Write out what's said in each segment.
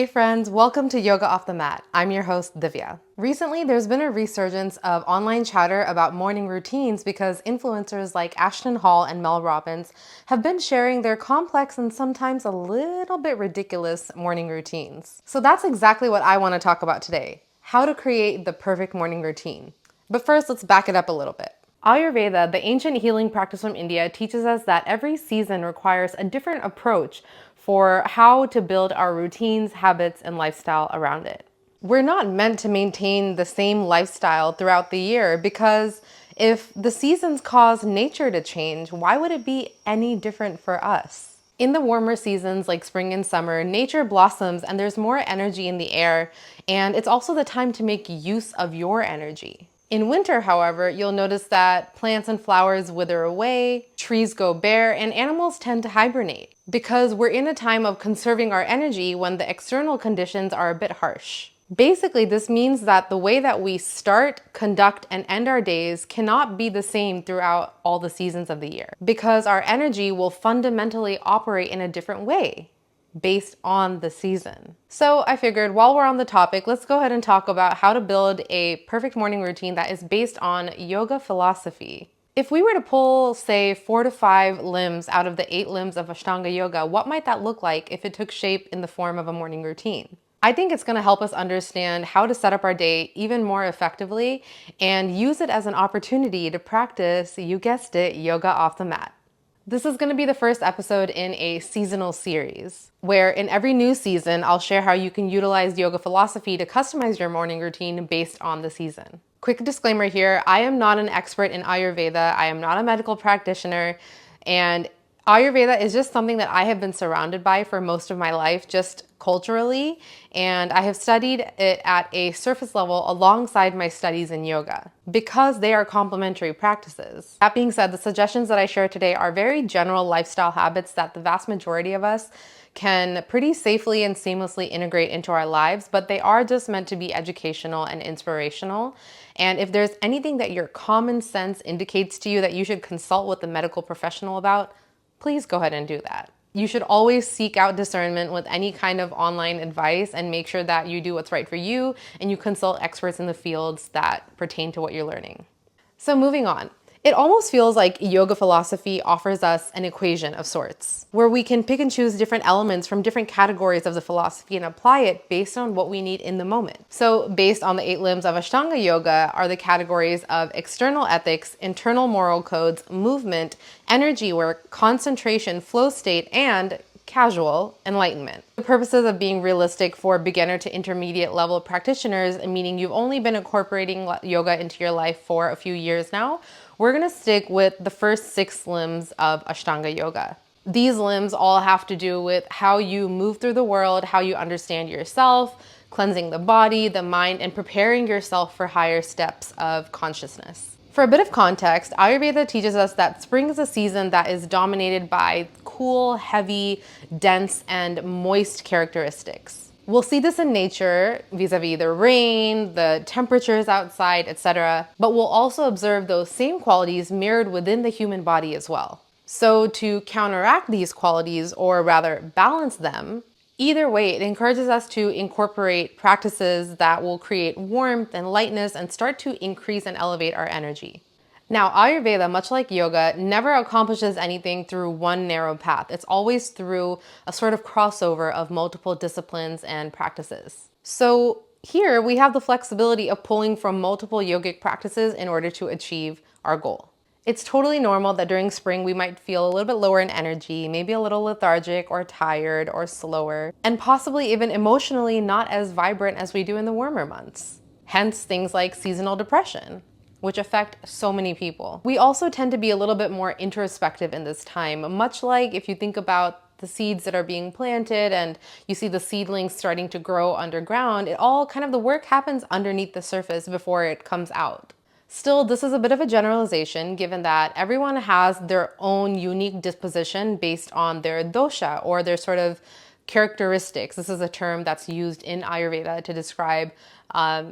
friends, welcome to Yoga Off the Mat. I'm your host, Divya. Recently, there's been a resurgence of online chatter about morning routines because influencers like Ashton and Mel Robbins have been sharing their complex and sometimes a little bit ridiculous morning routines. So that's exactly what I want to talk about today, how to create the perfect morning routine. But first, let's back it up a little bit. Ayurveda, the ancient healing practice from India, teaches us that every season requires a different approach for how to build our routines, habits, and lifestyle around it. We're not meant to maintain the same lifestyle throughout the year because if the seasons cause nature to change, why would it be any different for us? In the warmer seasons like spring and summer, nature blossoms and there's more energy in the air, and it's also the time to make use of your energy. In winter, however, you'll notice that plants and flowers wither away, trees go bare, and animals tend to hibernate because we're in a time of conserving our energy when the external conditions are a bit harsh. Basically, this means that the way that we start, conduct, and end our days cannot be the same throughout all the seasons of the year because our energy will fundamentally operate in a different way based on the season. So I figured while we're on the topic, let's go ahead and talk about how to build a perfect morning routine that is based on yoga philosophy. If we were to pull, say, 4 to 5 limbs out of the 8 limbs of Ashtanga yoga, what might that look like if it took shape in the form of a morning routine? I think it's going to help us understand how to set up our day even more effectively and use it as an opportunity to practice, you guessed it, yoga off the mat. This is going to be the first episode in a seasonal series, where in every new season, I'll share how you can utilize yoga philosophy to customize your morning routine based on the season. Quick disclaimer here, I am not an expert in Ayurveda, I am not a medical practitioner, and Ayurveda is just something that I have been surrounded by for most of my life, just culturally, and I have studied it at a surface level alongside my studies in yoga because they are complementary practices. That being said, the suggestions that I share today are very general lifestyle habits that the vast majority of us can pretty safely and seamlessly integrate into our lives, but they are just meant to be educational and inspirational. And if there's anything that your common sense indicates to you that you should consult with a medical professional about, please go ahead and do that. You should always seek out discernment with any kind of online advice and make sure that you do what's right for you and you consult experts in the fields that pertain to what you're learning. So moving on. It almost feels like yoga philosophy offers us an equation of sorts, where we can pick and choose different elements from different categories of the philosophy and apply it based on what we need in the moment. So based on the 8 limbs of Ashtanga yoga are the categories of external ethics, internal moral codes, movement, energy work, concentration, flow state, and casual enlightenment. The purposes of being realistic for beginner to intermediate level practitioners, meaning you've only been incorporating yoga into your life for a few years now, we're gonna stick with the first 6 limbs of Ashtanga yoga. These limbs all have to do with how you move through the world, how you understand yourself, cleansing the body, the mind, and preparing yourself for higher steps of consciousness. For a bit of context, Ayurveda teaches us that spring is a season that is dominated by cool, heavy, dense, and moist characteristics. We'll see this in nature vis-a-vis the rain, the temperatures outside, etc. But we'll also observe those same qualities mirrored within the human body as well. So to counteract these qualities, or rather balance them, either way, it encourages us to incorporate practices that will create warmth and lightness and start to increase and elevate our energy. Now, Ayurveda, much like yoga, never accomplishes anything through one narrow path. It's always through a sort of crossover of multiple disciplines and practices. So here we have the flexibility of pulling from multiple yogic practices in order to achieve our goal. It's totally normal that during spring we might feel a little bit lower in energy, maybe a little lethargic or tired or slower, and possibly even emotionally not as vibrant as we do in the warmer months. Hence things like seasonal depression, which affect so many people. We also tend to be a little bit more introspective in this time, much like if you think about the seeds that are being planted and you see the seedlings starting to grow underground, it all kind of the work happens underneath the surface before it comes out. Still, this is a bit of a generalization given that everyone has their own unique disposition based on their dosha or their sort of characteristics. This is a term that's used in Ayurveda to describe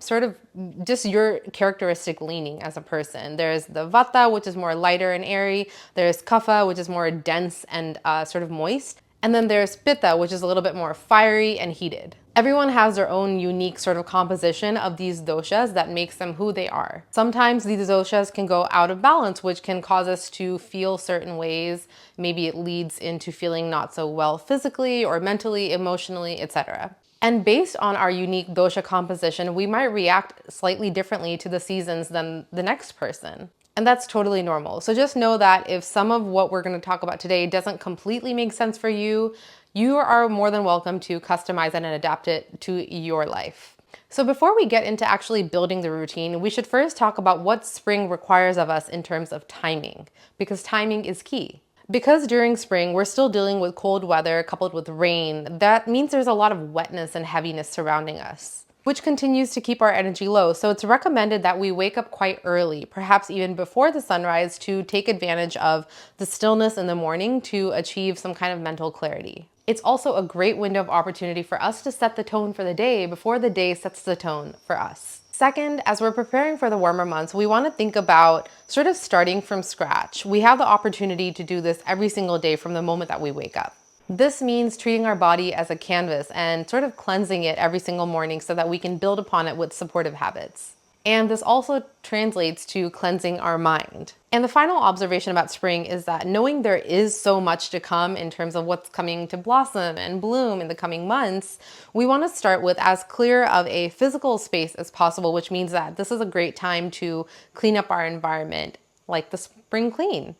sort of just your characteristic leaning as a person. There's the vata, which is more lighter and airy. There's kapha, which is more dense and sort of moist. And then there's pitta, which is a little bit more fiery and heated. Everyone has their own unique sort of composition of these doshas that makes them who they are. Sometimes these doshas can go out of balance, which can cause us to feel certain ways. Maybe it leads into feeling not so well physically or mentally, emotionally, etc. And based on our unique dosha composition, we might react slightly differently to the seasons than the next person. And that's totally normal. So just know that if some of what we're going to talk about today doesn't completely make sense for you, you are more than welcome to customize it and adapt it to your life. So before we get into actually building the routine, we should first talk about what spring requires of us in terms of timing, because timing is key. Because during spring, we're still dealing with cold weather coupled with rain, that means there's a lot of wetness and heaviness surrounding us, which continues to keep our energy low. So it's recommended that we wake up quite early, perhaps even before the sunrise, to take advantage of the stillness in the morning to achieve some kind of mental clarity. It's also a great window of opportunity for us to set the tone for the day before the day sets the tone for us. Second, as we're preparing for the warmer months, we want to think about sort of starting from scratch. We have the opportunity to do this every single day from the moment that we wake up. This means treating our body as a canvas and sort of cleansing it every single morning so that we can build upon it with supportive habits. And this also translates to cleansing our mind. And the final observation about spring is that knowing there is so much to come in terms of what's coming to blossom and bloom in the coming months, we want to start with as clear of a physical space as possible, which means that this is a great time to clean up our environment, like the spring clean.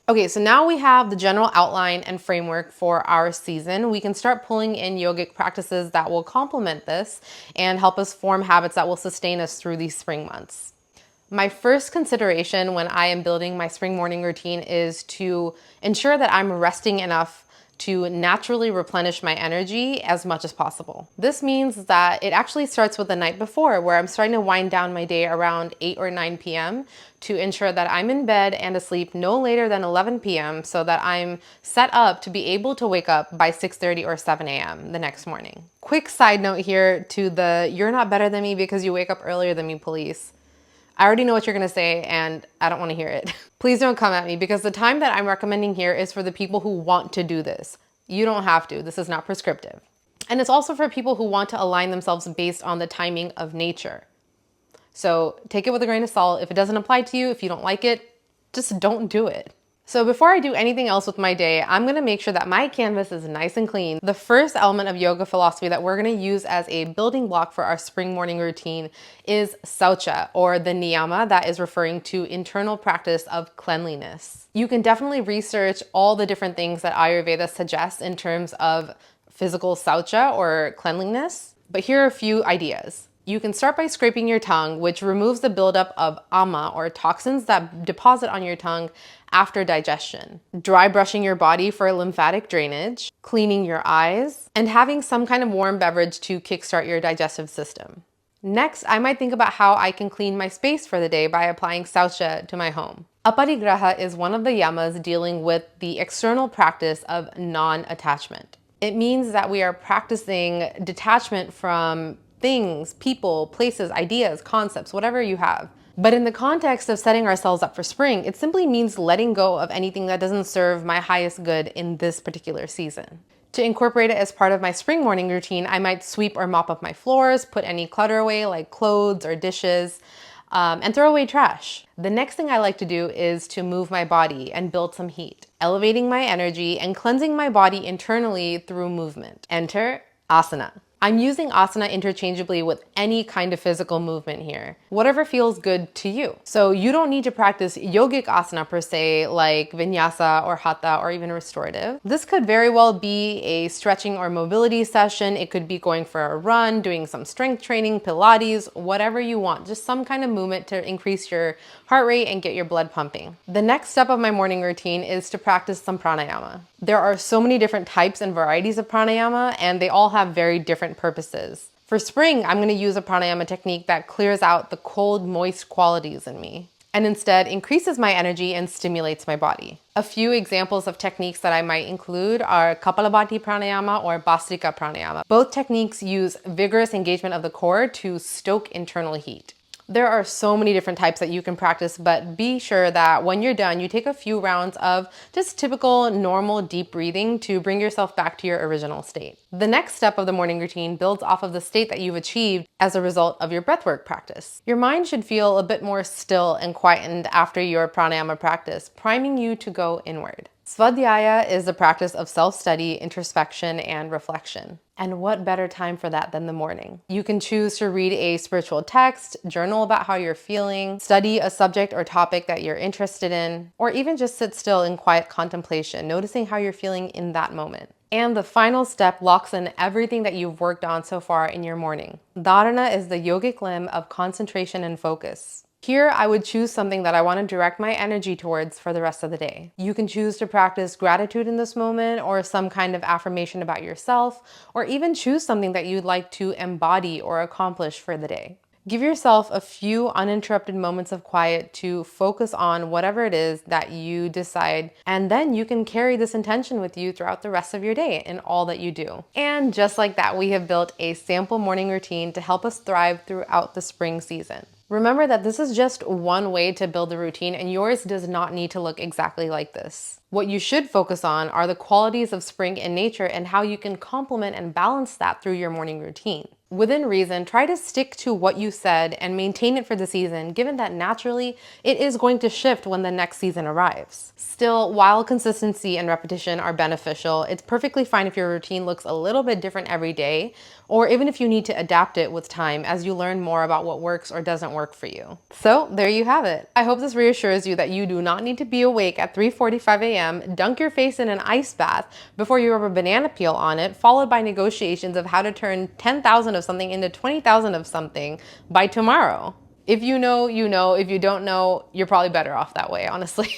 Okay, so now we have the general outline and framework for our season. We can start pulling in yogic practices that will complement this and help us form habits that will sustain us through these spring months. My first consideration when I am building my spring morning routine is to ensure that I'm resting enough to naturally replenish my energy as much as possible. This means that it actually starts with the night before, where I'm starting to wind down my day around 8 or 9 p.m. to ensure that I'm in bed and asleep no later than 11 p.m. so that I'm set up to be able to wake up by 6:30 or 7 a.m. the next morning. Quick side note here to the "you're not better than me because you wake up earlier than me" police. I already know what you're gonna say and I don't wanna hear it. Please don't come at me, because the time that I'm recommending here is for the people who want to do this. You don't have to, this is not prescriptive. And it's also for people who want to align themselves based on the timing of nature. So take it with a grain of salt. If it doesn't apply to you, if you don't like it, just don't do it. So before I do anything else with my day, I'm gonna make sure that my canvas is nice and clean. The first element of yoga philosophy that we're gonna use as a building block for our spring morning routine is saucha, or the niyama that is referring to internal practice of cleanliness. You can definitely research all the different things that Ayurveda suggests in terms of physical saucha or cleanliness, but here are a few ideas. You can start by scraping your tongue, which removes the buildup of ama, or toxins that deposit on your tongue after digestion. Dry brushing your body for lymphatic drainage, cleaning your eyes, and having some kind of warm beverage to kickstart your digestive system. Next, I might think about how I can clean my space for the day by applying saucha to my home. Aparigraha is one of the yamas dealing with the external practice of non-attachment. It means that we are practicing detachment from things, people, places, ideas, concepts, whatever you have. But in the context of setting ourselves up for spring, it simply means letting go of anything that doesn't serve my highest good in this particular season. To incorporate it as part of my spring morning routine, I might sweep or mop up my floors, put any clutter away like clothes or dishes, and throw away trash. The next thing I like to do is to move my body and build some heat, elevating my energy and cleansing my body internally through movement. Enter asana. I'm using asana interchangeably with any kind of physical movement here, whatever feels good to you. So you don't need to practice yogic asana per se, like vinyasa or hatha or even restorative. This could very well be a stretching or mobility session. It could be going for a run, doing some strength training, Pilates, whatever you want, just some kind of movement to increase your heart rate and get your blood pumping. The next step of my morning routine is to practice some pranayama. There are so many different types and varieties of pranayama, and they all have very different purposes. For spring, I'm going to use a pranayama technique that clears out the cold, moist qualities in me and instead increases my energy and stimulates my body. A few examples of techniques that I might include are Kapalabhati pranayama or Bhastrika pranayama. Both techniques use vigorous engagement of the core to stoke internal heat. There are so many different types that you can practice, but be sure that when you're done, you take a few rounds of just typical normal deep breathing to bring yourself back to your original state. The next step of the morning routine builds off of the state that you've achieved as a result of your breathwork practice. Your mind should feel a bit more still and quietened after your pranayama practice, priming you to go inward. Svadhyaya is the practice of self-study, introspection, and reflection. And what better time for that than the morning? You can choose to read a spiritual text, journal about how you're feeling, study a subject or topic that you're interested in, or even just sit still in quiet contemplation, noticing how you're feeling in that moment. And the final step locks in everything that you've worked on so far in your morning. Dharana is the yogic limb of concentration and focus. Here, I would choose something that I want to direct my energy towards for the rest of the day. You can choose to practice gratitude in this moment, or some kind of affirmation about yourself, or even choose something that you'd like to embody or accomplish for the day. Give yourself a few uninterrupted moments of quiet to focus on whatever it is that you decide, and then you can carry this intention with you throughout the rest of your day in all that you do. And just like that, we have built a sample morning routine to help us thrive throughout the spring season. Remember that this is just one way to build a routine, and yours does not need to look exactly like this. What you should focus on are the qualities of spring in nature and how you can complement and balance that through your morning routine. Within reason, try to stick to what you said and maintain it for the season, given that naturally it is going to shift when the next season arrives. Still, while consistency and repetition are beneficial, it's perfectly fine if your routine looks a little bit different every day, or even if you need to adapt it with time as you learn more about what works or doesn't work for you. So there you have it. I hope this reassures you that you do not need to be awake at 3:45 a.m., dunk your face in an ice bath before you rub a banana peel on it, followed by negotiations of how to turn 10,000 of something into 20,000 of something by tomorrow. If you know, you know. If you don't know, you're probably better off that way, honestly.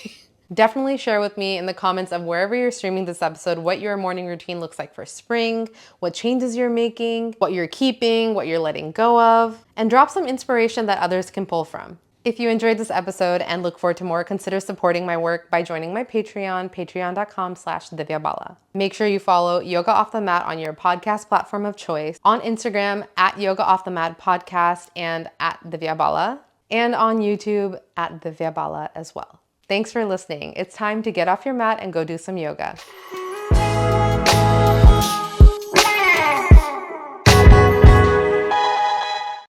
Definitely share with me in the comments of wherever you're streaming this episode what your morning routine looks like for spring, what changes you're making, what you're keeping, what you're letting go of, and drop some inspiration that others can pull from. If you enjoyed this episode and look forward to more, consider supporting my work by joining my Patreon, patreon.com/Divya Bala. Make sure you follow Yoga Off the Mat on your podcast platform of choice, on Instagram @Yoga Off the Mat Podcast and @Divya Bala, and on YouTube @Divya Bala as well. Thanks for listening. It's time to get off your mat and go do some yoga.